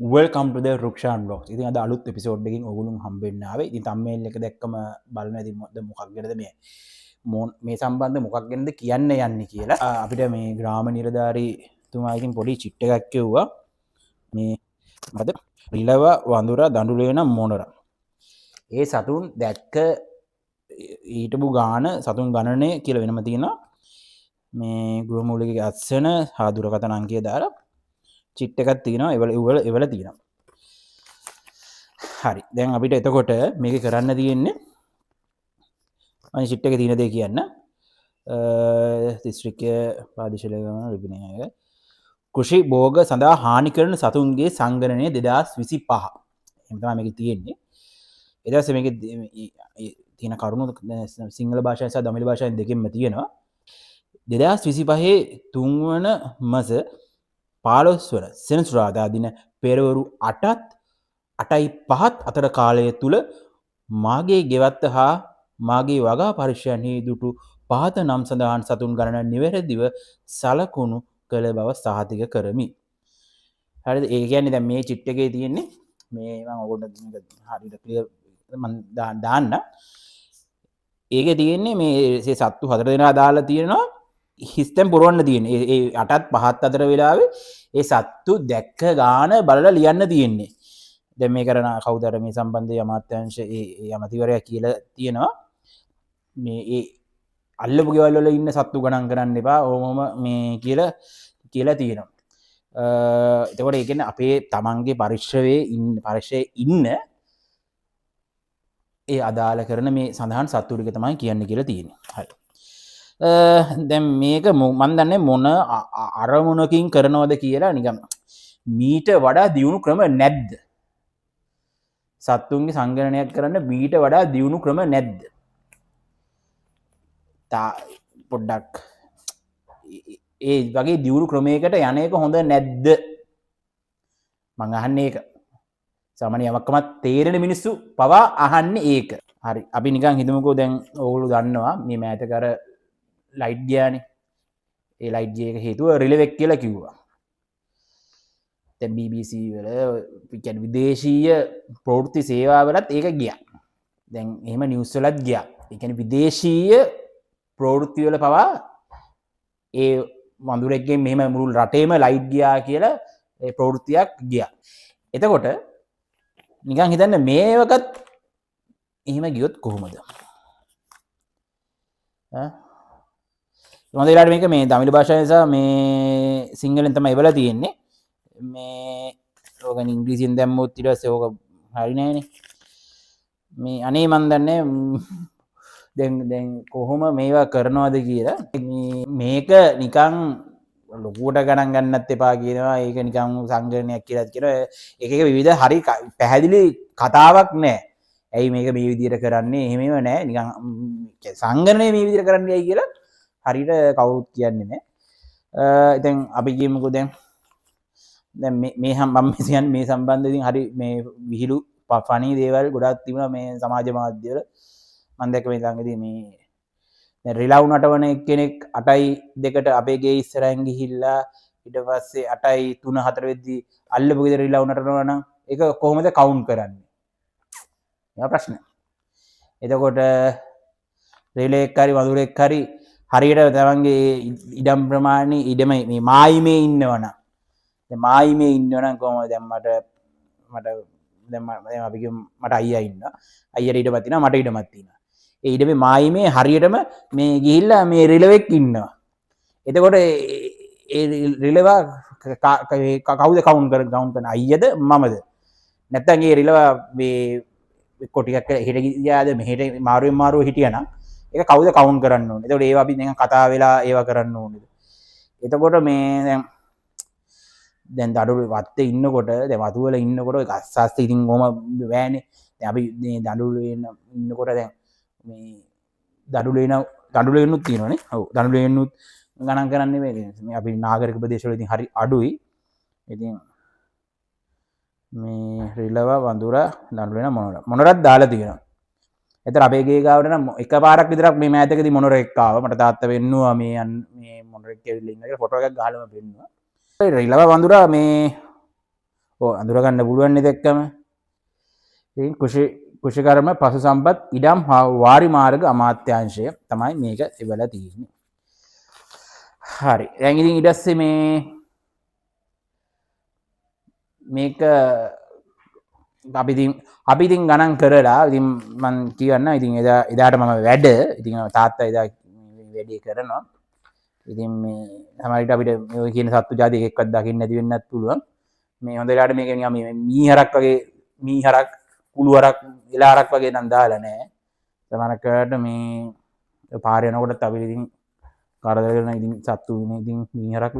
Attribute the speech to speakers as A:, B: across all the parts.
A: Welcome ටු ද Rukshan blogs. ඉතින් අද අලුත් එපිසෝඩ් එකකින් ඔයගොල්ලෝ හම්බෙන්න ආවේ. ඉතින් thumbnail එක දැක්කම බලන ඉතින් මොකක් ගැනද මේ සම්බන්ධ මොකක් ගැනද කියන්න යන්නේ කියලා. අපිට මේ ග්‍රාම නිලධාරීතුමා ඉතින් පොඩි චිට් එකක් කිව්වා. මේ මොකද රිලව වඳුර දඬුලේන මොනර. ඒ සතුන් දැක්ක ඊටපු ගාන සතුන් ගණනය කියලා වෙනම තියෙනවා. මේ ගෘහමූලිකගේ අත්සන හා දුරකථන අංකය දාලා චිට් එකක් තියෙනවා. එවල තියෙනවා. හරි. දැන් අපිට එතකොට මේක කරන්න තියෙන්නේ මම චිට් එකේ තියෙන දේ කියන්න. දිස්ත්‍රික්කය ප්‍රාදේශීය රිබිනය කෘෂි භෝග සඳහා හානි කරන සතුන්ගේ සංගණනය 2025. එහෙම තමයි මේක තියෙන්නේ. ඊට පස්සේ මේකේ තියෙන කරුණු සිංහල භාෂාවෙන් සහ දමිළ භාෂාවෙන් දෙකෙන්ම තියෙනවා. 2025 තුන්වන මාස 15 වන සෙනසුරාදා දින පෙරවරු 8:05 අතර කාලය තුල මාගේ ගෙවත්ත හා මාගේ වගා පරිශ්‍රයන්හි දුටු පහත නම් සඳහන් සතුන් ගණන නිවැරදිව සලකුණු කළ බව සහතික කරමි. හරිද? ඒ කියන්නේ දැන් මේ චිට් එකේ තියෙන්නේ මේ මම ඔයගොල්ලන්ට හරියට ක්ලියර් මම දාන්න. ඒකේ තියෙන්නේ මේ සත්තු 4 දෙනා දාලා තියෙනවා. හිස්තැන් පුරවන්න තියෙන්නේ. ඒ 8:05 අතර වෙලාවේ ඒ සත්තු දැක්ක ගාන බලලා ලියන්න තියෙන්නේ. දැන් මේ කරන කවුද අර මේ සම්බන්ධයේ අමාත්‍යාංශ ඒ අමාත්‍යවරයා කියලා තියෙනවා. මේ ඒ අල්ලපු ගෙවල් වල ඉන්න සත්තු ගණන් කරන්න එපා. ඕමම මේ කියලා තියෙනවා. එතකොට ඒ කියන්නේ අපේ තමන්ගේ පරිශ්‍රයේ ඉන්න ඒ අදාළ කරන මේ සඳහන් සත්තු ටික තමයි කියන්නේ කියලා තියෙන්නේ. හරි. දැන් මේක මම දන්නේ මොන අරමුණකින් කරනවද කියලා නිකන් මීට වඩා දියුණු ක්‍රම නැද්ද? සත්තුන්ගේ සංගණනයක් කරන්න මීට වඩා දියුණු ක්‍රම නැද්ද? පොඩ්ඩක් ඒ වගේ දියුණු ක්‍රමයකට යන එක හොඳ නැද්ද? මං අහන්නේ ඒක. සාමාන්‍ය යමක්කමත් තේරෙන මිනිස්සු පවා අහන්නේ ඒක. හරි. අපි නිකන් හිතමුකෝ දැන් ඕගොල්ලෝ දන්නවා මේ මෑතක අර ලයිට් ගියානේ. ඒ ලයිට් ගිය එක හේතුව රිලෙවෙක් කියලා කිව්වා. දැන් BBC වල කියන්නේ විදේශීය ප්‍රවෘත්ති සේවාවලත් ඒක ගියා. දැන් එහෙම නිවුස් වලත් ගියා. ඒ කියන්නේ විදේශීය ප්‍රවෘත්ති වල පවා ඒ වඳුරෙක්ගෙන් මෙහෙම මුළු රටේම ලයිට් ගියා කියලා ඒ ප්‍රවෘත්තියක් ගියා. එතකොට නිකන් හිතන්න මේවකත් එහෙම ගියොත් කොහොමද? මොකද ඊළඟට මේක මේ දමිළ භාෂාවෙන් සහ මේ සිංහලෙන් තමයි එවලා තියෙන්නේ. මේ ඕකන් ඉංග්‍රීසියෙන් දැම්මොත් ඊට පස්සේ ඕක හරි නෑනේ. මේ අනේ මන් දන්නේ දැන් කොහොම මේවා කරනවද කියලා. මේක නිකන් ලොකුවට ගණන් ගන්නත් එපා කියනවා. ඒක නිකන් සංගණනයක් කියලා කියනවා. එක විවිධ හරි පැහැදිලි කතාවක් නෑ. ඇයි මේක මේ විදිහට කරන්නේ? එහෙමම නෑ. නිකන් සංගණනය මේ විදිහට කරන්නේයි කියලා හරියට කවුරුත් කියන්නේ නෑ. ඉතින් අපි කියමුකෝ දැන් මේ මම කියන්නේ මේ සම්බන්ධයෙන් හරි මේ විහිළු ෆනි දේවල් ගොඩක් තිබුණා මේ සමාජ මාධ්‍යවල. මම දැක්ක මේ ළඟදී මේ දැන් රිලව් නටවන එක්කෙනෙක් 8:02ට අපේ ගේ ඉස්සරහින් ගිහිල්ලා ඊට පස්සේ 8:03-4 වෙද්දි අල්ලපු ගෙදර රිලව් නටනවා නම් ඒක කොහොමද කවුන්ට් කරන්නේ? ඒක ප්‍රශ්න. එතකොට රිලෙක් හරි වඳුරෙක් හරි හරියට තමන්ගේ ඉඩම් ප්‍රමාණය ඉඩම මේ මායිමේ ඉන්නවනම් දැන් මායිමේ ඉන්නවනම් කොහොමද දැන් මට අපි කියමු මට අයියා ඉන්නවා. අයියට ඉඩමක් තියෙනවා මට ඉඩමක් තියෙනවා. ඒ ඉඩමේ මායිමේ හරියටම මේ ගිහිල්ලා මේ රිලෙවෙක් ඉන්නවා. එතකොට ඒ රිලෙව කවුද කවුන්ට් කරන අයියද මමද? නැත්නම් ඒ රිලෙව මේ කොටියක් හෙට ගියාද මෙහෙට මාරුවෙන් හිටියනම් ඒක කවුද කවුන්ට් කරන්න ඕනේ? එතකොට ඒවා අපි නිකන් කතා වෙලා ඒවා කරන්න ඕනේද? එතකොට මේ දැන් දඩුවේ වත්තේ ඉන්නකොට දැන් වතු වල ඉන්නකොට ඒක අස්සස්ත ඉතින් කොහම බෑනේ. දැන් අපි මේ දඩුවේ ඉන්නකොට දැන් මේ දඩුලේනුත් තියෙනවානේ. ඔව් දඩුලේනුත් ගණන් කරන්නේ මේ අපි නාගරික ප්‍රදේශවල ඉතින් හරි අඩුයි. ඉතින් මේ රිලව වඳුර දඩුලේන මොනරක් දාලා තියෙනවා. එතර අපේ ගේ ගාවට නම් එකපාරක් විතරක් මේ මෑතකදී මොනරෙක් ආවා. මට තාත්තා වෙන්නුවා මේ මොනරෙක් ඇවිල්ලා ඉන්න කියලා ෆොටෝ එකක් ගහලම පෙන්නුවා. රිලව වඳුර මේ අඳුරගන්න පුළුවන් දෙක්කම. කුෂිකර්ම පසු සම්පත් ඉඩම් වාරි මාර්ග අමාත්‍යංශය තමයි මේක තිබලා තියෙන්නේ. හරි. දැන් ඉතින් ඊට පස්සේ මේක අපි ඉතින් ගණන් කරලා ඉතින් මම කියන්න ඉතින් එදාට මම වැඩ ඉතින් තාත්තා එදා වැඩේ කරනවා. ඉතින් මේ සමහරවිට අපිට ඔය කියන සත්තු జాති එකක්වත් දකින්න නැති වෙන්නත් පුළුවන්. මේ හොඳ වෙලාවට මේක නිකන් මේ මීහරක් වගේ මීහරක් කුළුහරක් එලාරක් වගේ නම් දාලා නැහැ. සමහරකට මේ පාරේ යනකොටත් අපි ඉතින් කරදර කරන ඉතින් සත්තු ඉතින් මීහරක්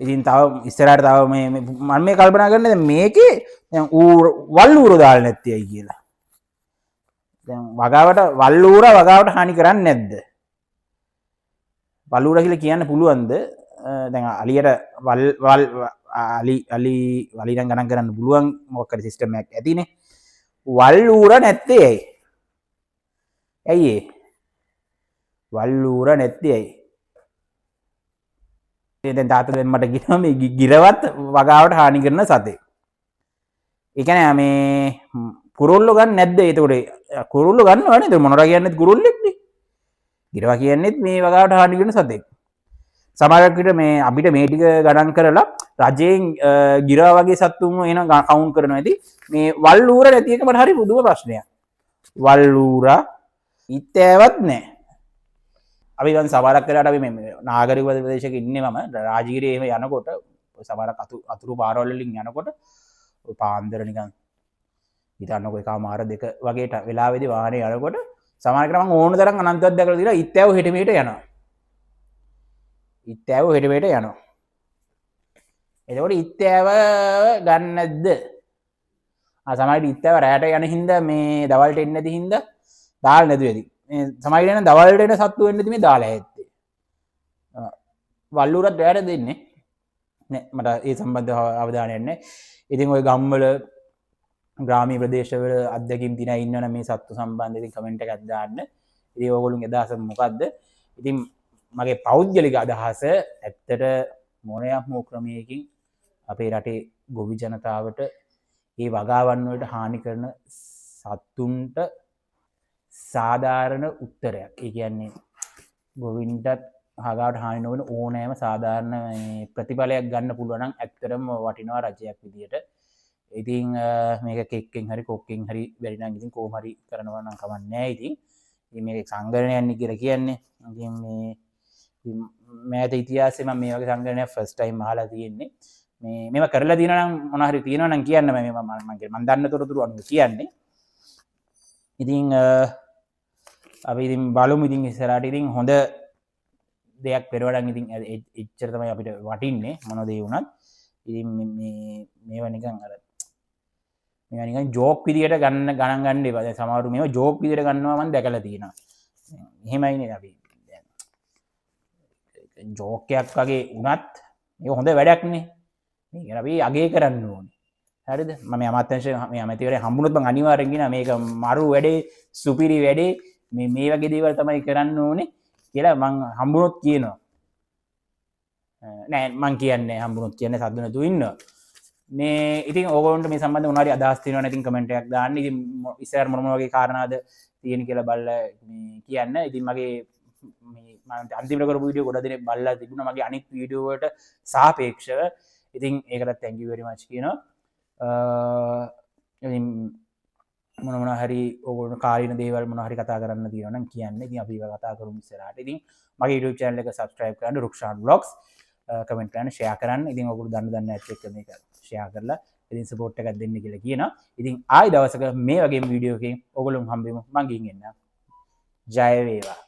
A: ඉතින් තව ඉස්සරහට තව මේ මම මේ කල්පනා කරන්නේ මේකේ දැන් වල්ලූර දාලා නැත්තේ අය කියලා. දැන් වගාවට හානි කරන්නේ නැද්ද? වල්ලූර කියලා කියන්න පුළුවන්ද? දැන් අලියට වලි නම් ගණන් කරන්න පුළුවන් මොකක් හරි සිස්ටම් එකක් ඇතිනේ. වල්ලූර නැත්තේ ඇයි? ඇයි ඒ? වල්ලූර නැත්තේ ඇයි? දැන් තාත්තා දැන් මට කියනවා මේ ගිරවත් වගාවට හානි කරන සතෙක්. ඒ කියන්නේ මේ කුරුල්ලෝ ගන්න නැද්ද? ඒතකොට කුරුල්ලෝ ගන්නවනේ. ඒක මොනවා කියන්නේත් කුරුල්ලෙක්නේ. ගිරවා කියන්නේත් මේ වගාවට හානි කරන සතෙක්. සමහරවිට මේ අපිට මේ ටික ගණන් කරලා රජයෙන් ගිරවා වගේ සත්තුන් එන කවුන්ට් කරනවා ඇති. මේ වල්ලූර නැති එක මට හරි පුදුම ප්‍රශ්නයක්. වල්ලූරා ඉතෑවත් නැහැ. අපි දැන් සමහරක් වෙලාවට අපි මේ නාගරික ප්‍රදේශයක ඉන්නේ මම රාජගිරියේ එහෙම යනකොට සමහරක් අතුරු පාරවල් වලින් යනකොට ඔය පාන්දර නිකන් හිතන්නකො එකමාර දෙක වගේ වෙලාවෙදී වාහනේ යනකොට සමහරකට මම ඕන තරම් අනන්තවත් දැකලා තියෙනවා ඉත්තෑව හෙට මෙහෙට යනවා. ඉත්තෑව හෙට මෙහෙට යනවා. එතකොට ඉත්තෑව ගන්න නැද්ද? සමහරවිට ඉත්තෑව රැයට යන හින්දා මේ දවල්ට එන්නේ නැති හින්දා දාලා නැති වෙදී. සමහරවිට එන දවල්ට එන සත්තු වෙන්නේ මේ දාලා ඇත්තේ. වල්ලූරත් රැයට දෙන්නේ නෑ. මට ඒ සම්බන්ධව අවධානයක් නැහැ. ඉතින් ওই ගම්වල ග්‍රාමීය ප්‍රදේශවල අත්දැකීම් තියන ඉන්නවනම් මේ සත්තු සම්බන්ධ ඉතින් කමෙන්ට් එකක් දාන්න. ඉතින් ඕගොල්ලෝගේ අදහස මොකද්ද? ඉතින් මගේ පෞද්ගලික අදහස ඇත්තට මොනයක් හෝ ක්‍රමයකින් අපේ රටේ ගොවි ජනතාවට මේ වගාවන් වලට හානි කරන සත්තුන්ට සාධාරණ උත්තරයක්. ඒ කියන්නේ ගොවින්ටත් හගාවට හානි නොවන ඕනෑම සාධාරණ ප්‍රතිඵලයක් ගන්න පුළුවන් නම් ඇත්තටම වටිනවා රජයක් විදියට. ඉතින් මේක කෙක්කෙන් හරි කොක්කෙන් හරි බැරි නම් ඉතින් කොහොම හරි කරනවා නම් කමක් නැහැ. ඉතින් මේක සංගණනයක් කියලා කියන්නේ. ඉතින් මේ මෑත ඉතිහාසයේ මම මේ වගේ සංගණනයක් ෆස්ට් ටයිම් අහලා තියෙන්නේ. මේව කරලා තියෙනවා නම් මොනවා හරි තියෙනවා නම් කියන්න මම දන්න තොරතුරු අනුව කියන්නේ. ඉතින් අපි ඉතින් බලමු ඉතින් ඉස්සරහට ඉතින් හොඳ දෙයක් පෙරවඩන් ඉතින් එච්චර තමයි අපිට වටින්නේ මොන දේ වුණත්. ඉතින් මේවා නිකන් අර මේවා නිකන් ජෝක් විදියට ගණන් ගන්න එපා. දැන් සමහරු මේවා ජෝක් විදියට ගන්නවා මම දැකලා තියෙනවා. එහෙමයිනේ අපි දැන් ජෝක් එකක් වගේ වුණත් මේක හොඳ වැඩක් නේ. මේක අපි අගය කරන්න ඕනේ. හරිද? මම අමාත්‍යාංශයේ මේ අමාත්‍යවරයා හම්බුනොත් මම අනිවාර්යෙන් කියනවා මේක මරු වැඩේ සුපිරි වැඩේ මේ වගේ දේවල් තමයි කරන්න ඕනේ කියලා මං හම්බුනොත් කියනවා. නෑ මං කියන්නේ හම්බුනොත් කියන්නේ සද්ද නැතුව ඉන්නවා. මේ ඉතින් ඕගොල්ලන්ට මේ සම්බන්ධව මොනවා හරි අදහස් තියෙනවා නම් ඉතින් කමෙන්ට් එකක් දාන්න. ඉතින් ඉස්සර මොන වගේ කාරණාද තියෙන කියලා බලලා මේ කියන්න. ඉතින් මගේ මේ මම අන්තිමට කරපු වීඩියෝ ගොඩ දෙනෙක් බලලා තිබුණා මගේ අනිත් වීඩියෝ වලට සාපේක්ෂව. ඉතින් ඒකට thank you very much කියනවා. ඉතින් මොන හරි ඕගොල්ලෝ කාලීන දේවල් මොනවා හරි කතා කරන්න තියෙනවා නම් කියන්න. ඉතින් අපි ඒවා කතා කරමු ඉස්සරහට. ඉතින් මගේ YouTube channel එක subscribe කරන්න රුක්ෂාන් vlogs කමෙන්ට් කරන්න ෂෙයා කරන්න. ඉතින් ඔයගොල්ලෝ දන්න ඇත් එක්ක මේක ෂෙයා කරලා ඉතින් සපෝට් එකක් දෙන්න කියලා කියනවා. ඉතින් ආයි දවසක මේ වගේම වීඩියෝ එකකින් ඔයගොල්ලෝ හම්බෙමු. මං ගිහින් එන්න. ජය වේවා.